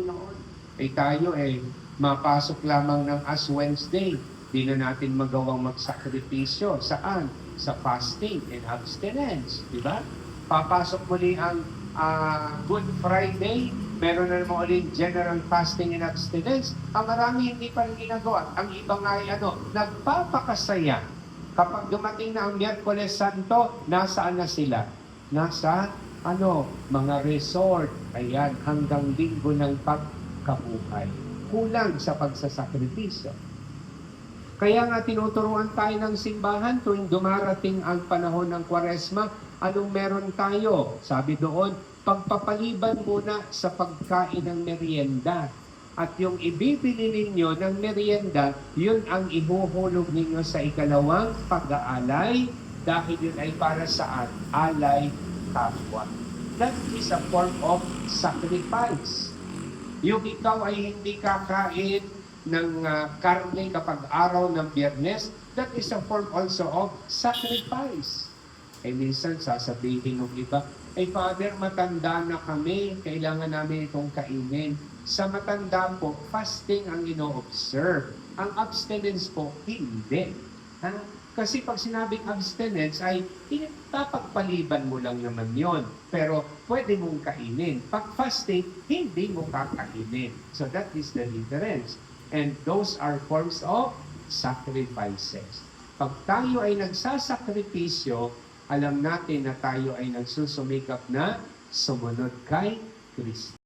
noon. Tayo mapasok lamang ng Ash Wednesday. Di na natin magawang magsakripisyo. Saan? Sa fasting and abstinence. Di ba? Papasok muli ang Good Friday. Meron na naman ulit general fasting and abstinence. Ang marami hindi pa rin ginagawa. Ang iba nga ay nagpapakasaya. Kapag dumating na ang Miyerkules Santo, nasaan na sila? Nasa mga resort, ayan, hanggang linggo ng pagkabuhay. Kulang sa pagsasakripisyo. Kaya nga tinuturuan tayo ng simbahan tuwing dumarating ang panahon ng Kwaresma, anong meron tayo? Sabi doon, pagpapaliban muna sa pagkain ng merienda. At yung ibibili ninyo ng merienda, yun ang ihuhulog ninyo sa ikalawang pag-aalay dahil yun ay para saan? Alay kapwa. That is a form of sacrifice. Yung ikaw ay hindi kakain ng karne kapag araw ng Biyernes, that is a form also of sacrifice. Minsan sasabihin ng iba, Father, matanda na kami, kailangan namin itong kainin. Sa matanda po, fasting ang ino-observe. Ang abstinence po, hindi. Kasi pag sinabing abstinence ay papagpaliban mo lang naman yon. Pero pwede mong kainin. Pag fasting, hindi mo kakainin. So that is the difference. And those are forms of sacrifices. Pag tayo ay nagsasakripisyo, alam natin na tayo ay nagsusumikap na sumunod kay Kristo.